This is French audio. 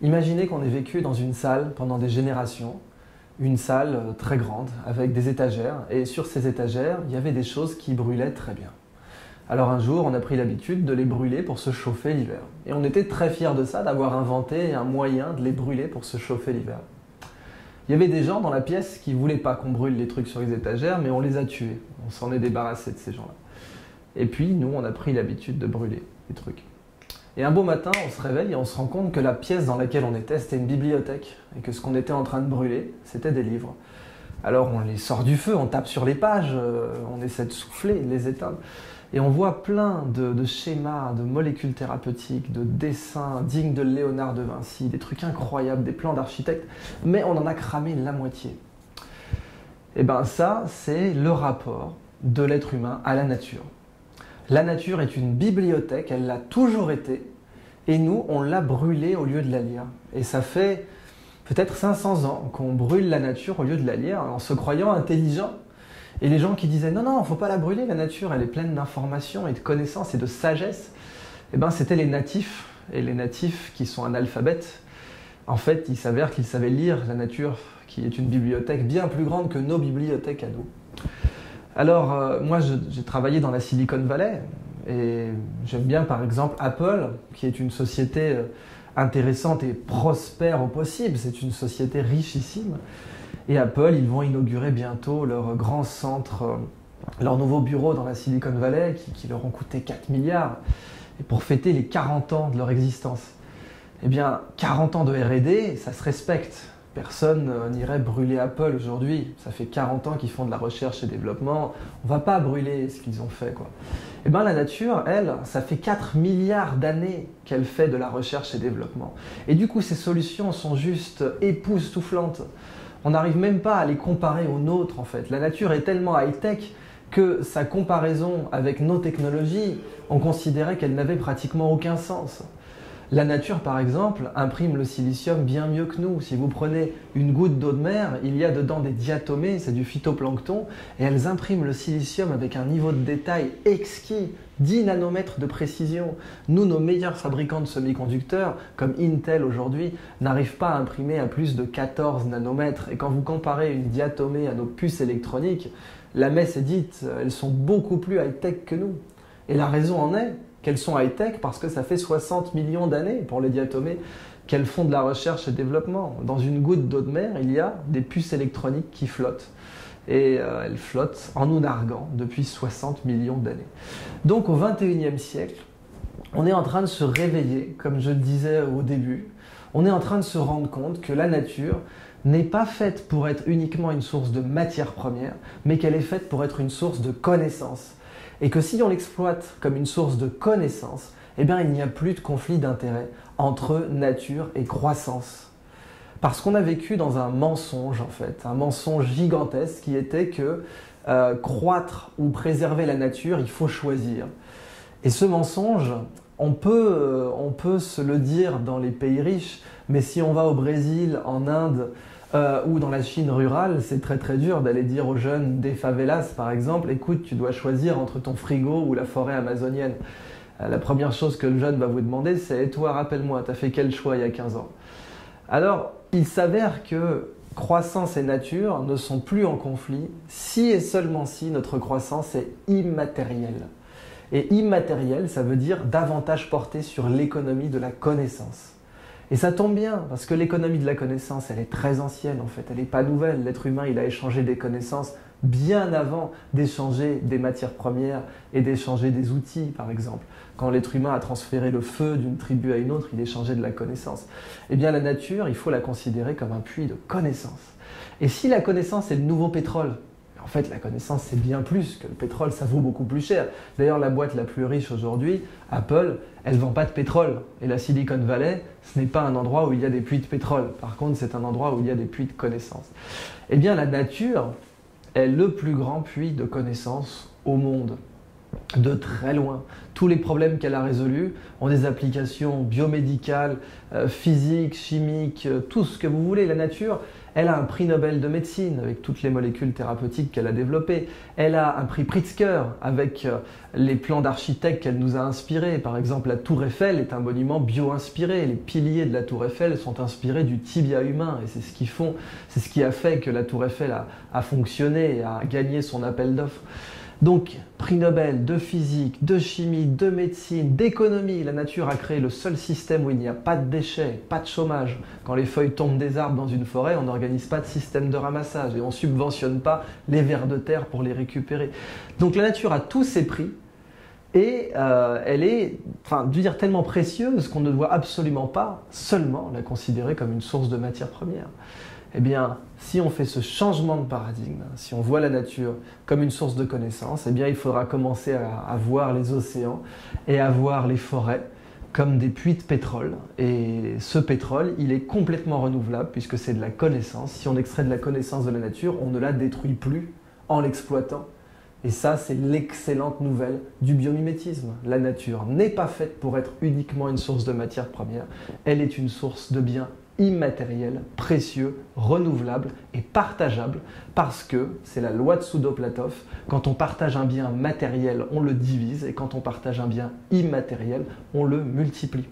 Imaginez qu'on ait vécu dans une salle pendant des générations, une salle très grande, avec des étagères, et sur ces étagères, il y avait des choses qui brûlaient très bien. Alors un jour, on a pris l'habitude de les brûler pour se chauffer l'hiver. Et on était très fiers de ça, d'avoir inventé un moyen de les brûler pour se chauffer l'hiver. Il y avait des gens dans la pièce qui ne voulaient pas qu'on brûle les trucs sur les étagères, mais on les a tués. On s'en est débarrassé de ces gens-là. Et puis, nous, on a pris l'habitude de brûler les trucs. Et un beau matin, on se réveille et on se rend compte que la pièce dans laquelle on était, c'était une bibliothèque. Et que ce qu'on était en train de brûler, c'était des livres. Alors on les sort du feu, on tape sur les pages, on essaie de souffler, de les éteindre. Et on voit plein de schémas, de molécules thérapeutiques, de dessins dignes de Léonard de Vinci, des trucs incroyables, des plans d'architectes, mais on en a cramé la moitié. Et bien ça, c'est le rapport de l'être humain à la nature. La nature est une bibliothèque, elle l'a toujours été, et nous, on l'a brûlée au lieu de la lire. Et ça fait peut-être 500 ans qu'on brûle la nature au lieu de la lire, en se croyant intelligent. Et les gens qui disaient « Non, non, il ne faut pas la brûler, la nature, elle est pleine d'informations et de connaissances et de sagesse », eh ben, c'était les natifs. Et les natifs qui sont analphabètes, en fait, il s'avère qu'ils savaient lire la nature, qui est une bibliothèque bien plus grande que nos bibliothèques à nous. Alors, moi, j'ai travaillé dans la Silicon Valley, et j'aime bien, par exemple, Apple, qui est une société intéressante et prospère au possible. C'est une société richissime. Et Apple, ils vont inaugurer bientôt leur grand centre, leur nouveau bureau dans la Silicon Valley, qui leur ont coûté 4 milliards, et pour fêter les 40 ans de leur existence. Eh bien, 40 ans de R&D, ça se respecte. Personne n'irait brûler Apple aujourd'hui. Ça fait 40 ans qu'ils font de la recherche et développement. On ne va pas brûler ce qu'ils ont fait, quoi. Eh bien, la nature, elle, ça fait 4 milliards d'années qu'elle fait de la recherche et développement. Et du coup, ces solutions sont juste époustouflantes. On n'arrive même pas à les comparer aux nôtres, en fait. La nature est tellement high-tech que sa comparaison avec nos technologies, on considérait qu'elle n'avait pratiquement aucun sens. La nature, par exemple, imprime le silicium bien mieux que nous. Si vous prenez une goutte d'eau de mer, il y a dedans des diatomées, c'est du phytoplancton, et elles impriment le silicium avec un niveau de détail exquis, 10 nanomètres de précision. Nous, nos meilleurs fabricants de semi-conducteurs, comme Intel aujourd'hui, n'arrivent pas à imprimer à plus de 14 nanomètres. Et quand vous comparez une diatomée à nos puces électroniques, la messe est dite, elles sont beaucoup plus high-tech que nous. Et la raison en est qu'elles sont high-tech parce que ça fait 60 millions d'années pour les diatomées qu'elles font de la recherche et développement. Dans une goutte d'eau de mer, il y a des puces électroniques qui flottent. Et elles flottent en nous narguant depuis 60 millions d'années. Donc au XXIe siècle, on est en train de se réveiller, comme je le disais au début. On est en train de se rendre compte que la nature n'est pas faite pour être uniquement une source de matière première, mais qu'elle est faite pour être une source de connaissances. Et que si on l'exploite comme une source de connaissances, eh bien, il n'y a plus de conflit d'intérêts entre nature et croissance. Parce qu'on a vécu dans un mensonge, en fait, un mensonge gigantesque qui était que croître ou préserver la nature, il faut choisir. Et ce mensonge, on peut se le dire dans les pays riches, mais si on va au Brésil, en Inde, ou dans la Chine rurale, c'est très très dur d'aller dire aux jeunes des favelas, par exemple, écoute, tu dois choisir entre ton frigo ou la forêt amazonienne. La première chose que le jeune va vous demander, c'est « Et toi, rappelle-moi, t'as fait quel choix il y a 15 ans ?» Alors, il s'avère que croissance et nature ne sont plus en conflit si et seulement si notre croissance est immatérielle. Et immatérielle, ça veut dire davantage porté sur l'économie de la connaissance. Et ça tombe bien, parce que l'économie de la connaissance, elle est très ancienne en fait, elle n'est pas nouvelle. L'être humain, il a échangé des connaissances bien avant d'échanger des matières premières et d'échanger des outils, par exemple. Quand l'être humain a transféré le feu d'une tribu à une autre, il échangeait de la connaissance. Eh bien, la nature, il faut la considérer comme un puits de connaissances. Et si la connaissance est le nouveau pétrole, en fait, la connaissance, c'est bien plus que le pétrole, ça vaut beaucoup plus cher. D'ailleurs, la boîte la plus riche aujourd'hui, Apple, elle ne vend pas de pétrole. Et la Silicon Valley, ce n'est pas un endroit où il y a des puits de pétrole. Par contre, c'est un endroit où il y a des puits de connaissances. Eh bien, la nature est le plus grand puits de connaissances au monde. de très loin. Tous les problèmes qu'elle a résolus ont des applications biomédicales, physiques, chimiques, tout ce que vous voulez. La nature, elle a un prix Nobel de médecine avec toutes les molécules thérapeutiques qu'elle a développées. Elle a un prix Pritzker avec les plans d'architecte qu'elle nous a inspirés. Par exemple, la Tour Eiffel est un monument bio-inspiré. Les piliers de la Tour Eiffel sont inspirés du tibia humain et c'est ce qui a fait que la Tour Eiffel a fonctionné et a gagné son appel d'offres. Donc, prix Nobel de physique, de chimie, de médecine, d'économie. La nature a créé le seul système où il n'y a pas de déchets, pas de chômage. Quand les feuilles tombent des arbres dans une forêt, on n'organise pas de système de ramassage et on ne subventionne pas les vers de terre pour les récupérer. Donc la nature a tous ses prix et elle est, tellement précieuse qu'on ne doit absolument pas seulement la considérer comme une source de matière première. Eh bien, si on fait ce changement de paradigme, si on voit la nature comme une source de connaissances, eh bien, il faudra commencer à voir les océans et à voir les forêts comme des puits de pétrole. Et ce pétrole, il est complètement renouvelable puisque c'est de la connaissance. Si on extrait de la connaissance de la nature, on ne la détruit plus en l'exploitant. Et ça, c'est l'excellente nouvelle du biomimétisme. La nature n'est pas faite pour être uniquement une source de matière première. Elle est une source de biens immatériel, précieux, renouvelable et partageable parce que c'est la loi de Soudo-Platov. Quand on partage un bien matériel, on le divise et quand on partage un bien immatériel, on le multiplie.